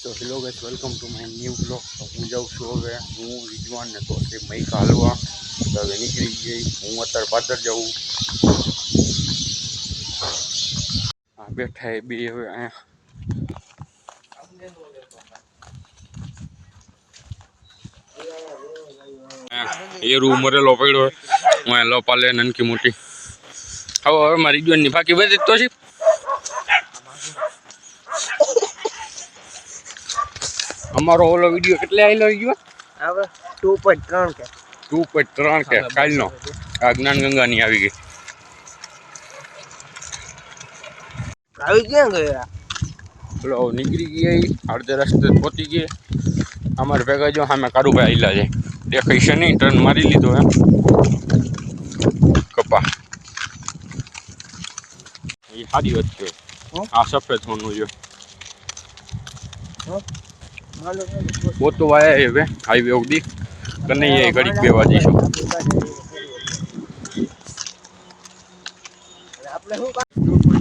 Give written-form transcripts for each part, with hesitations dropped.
તો hello guys, welcome to my new blog. હું જાઉં છું હવે, હું રિજવાન ને તો છે મૈક હાલવા. તો હવે નીકળી ગઈ. હું અત્યારે પાદર જાઉં. આ બેઠા એ બે હવે અહીંયા એ રૂ મરેલો પડ્યો. હું લો પાલે નનકી મોટી હવે મારી રિજવાનની ફાકી બધી તો છે. અમારો ઓલો વિડીયો કેટલે આવેલો ગયો? હવે 2.3 કે 2.3 કે કાલનો આ જ્ઞાન ગંગાની આવી ગઈ. આવી ક્યાં ગયા? બોલો નીકળી ગયા, અડધે રસ્તે પહોંચી ગઈ. અમારે ભેગા જો સામે કારુભાઈ આવેલા છે, દેખાય છે નહીં, ટર્ન મારી લીધો એમ કપા. એ સારી વાત છે. આ સફેદ હોનું છે પોતો વાયા હવે હાઈવે ઉડી કનૈયા ઘડીક બેવા જઈશું.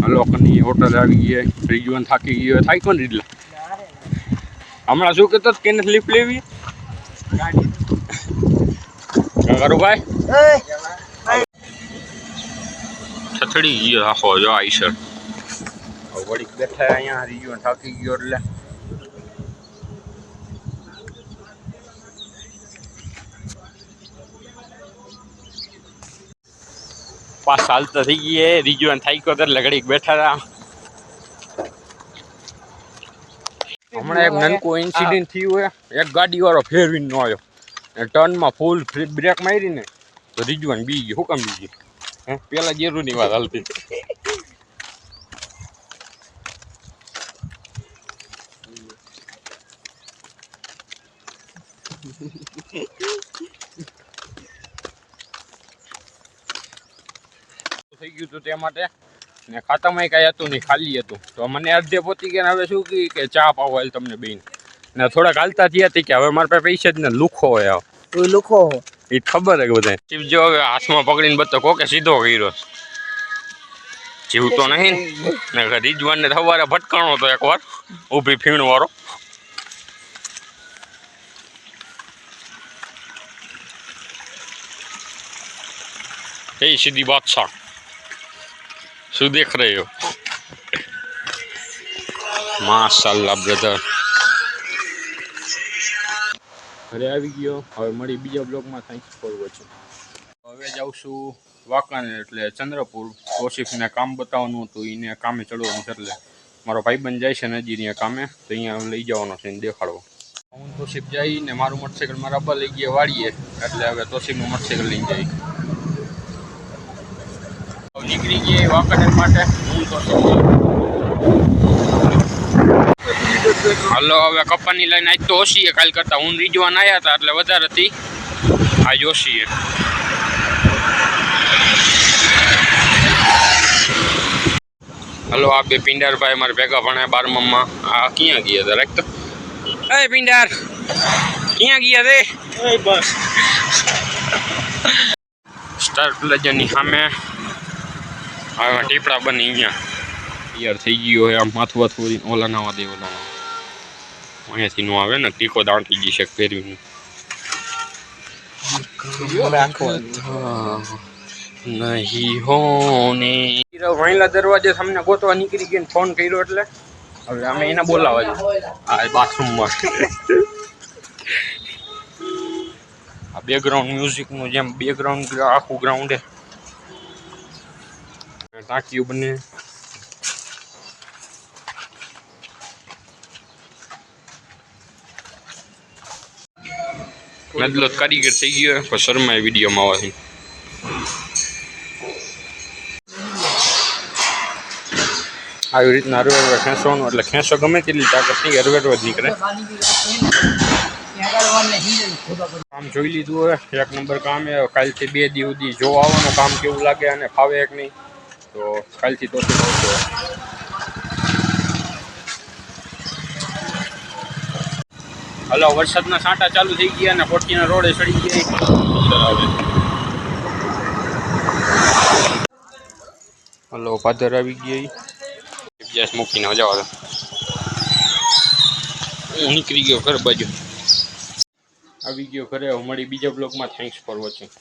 હલો કનૈયા હોટલ આવી ગયા. રિજવાન થાકી ગયો. થાય કોણ રીડલા હમણાં શું કહેતો કે નથી લિફ્ટ લેવી? કારુભાઈ છથડી ગયો આખો જો આઈસર ઘડીક બેઠા અહીંયા. રિજવાન થાકી ગયો એટલે पास साल तो थी गई है. रिजवान थाई को लगड़ी बैठा था. हमने एक ननको इंसिडेंट थी हुए. एक गाड़ी वाला फेरवी न आयो ने टर्न में फूल ब्रेक मारी ने तो रिजवान बी गई. हुकम बी गई पेला जेरू नी बात हालती. થઈ ગયું હતું તે માટે ને ખાતામાં કાંઈ હતું નહીં, ખાલી હતું. તો મને અડધે પહોંચી ગયા. હવે શું કે ચા પાવો હાલ તમને બેન ને થોડાક હાલતા થયા હતી કે હવે મારા પાસે પૈસા જ ને લુખો હોય. તું લુખો એ ખબર હે કે બધા જો હાથમાં પકડીને બતો કોકે સીધો કર્યો. જીવતો નહીં ને રિજવાનને સવારે ભટકાણો તો એકવાર ઊભી ફીણ વાળો. એ સીધી બાદશાહ શું દેખ રહે હો? માશાલ્લાહ બ્રધર. ઘરે આવી ગયો. હવે મળી બીજા બ્લોગમાં. Thanks for watching. હવે જાઉં છું વાંકાને એટલે ચંદ્રપુર. તોશીફને કામ બતાવવાનું હતું, એને કામે ચડવાનું છે એટલે મારો ભાઈબંધ જાય છે નજીક અહીંયા કામે, તો અહીંયા લઈ જવાનો છે એને દેખાડવો. હું તોશીફ જઈને મારું મોટરસાઇકલ મારા અબ્બા લઈ ગયા વાળીએ એટલે હવે તોશીફનું મોટરસાઇકલ લઈને જાય. નીકળી ગઈ વાંકાનેર માટે. હલો હવે કપ્પાની લાઈન આજ તો ઓછી છે કાલ કરતા. હું રિજવાન આવ્યા હતા એટલે વધારે હતી, આજ ઓછી છે. હલો આ બે પિંડારભાઈ મારે ભેગા ભણ્યા 12માં. આ ક્યાં ગયા હતા રાખતો? એ પિંડાર ક્યાં ગયા તે? બસ સ્ટાર પ્લેઝરની સામે હવે ટીપડા બની અહીંયા તૈયાર થઈ ગયો હોય. આમ માથું વાથું ઓલા નાવા દે. ઓલા અહીંયાથી નો આવે ને ટીકો દાણ થઈ ગઈ છે પહેર્યું નહીં હોને. વાયલા દરવાજે તમને ગોતવા નીકળી ગઈ ફોન કર્યો એટલે હવે અમે એને બોલાવા છે આ બાથરૂમમાં. આ બેકગ્રાઉન્ડ મ્યુઝિકનું જેમ બેકગ્રાઉન્ડ આખું ગ્રાઉન્ડ ટાંકીઓ બને. નદલો કારીગર થઈ ગયો પણ શર્મા વિડીયોમાં આવવાથી. આવી રીતના હરવેરવા ખેંચવાનું એટલે ખેંચો ગમે તેટલી તાકાત નહીં, હરવેરવા જ નીકળે. કામ જોઈ લીધું હવે એક નંબર કામ એ. કાલથી 2 દી સુધી જોવા આવવાનું કામ કેવું લાગે અને ફાવે એક નહીં તો કાલથી તો હલો વરસાદના છાંટા ચાલુ થઈ ગયા અને કોઠીના રોડે ચડી ગયા. હલો પાદર આવી ગઈ. ગેસ મૂકીને જવા દો. હું નીકળી ગયો ઘર બાજુ આવી ગયો ઘરે. હવે મળી બીજા બ્લોગમાં. Thanks for watching.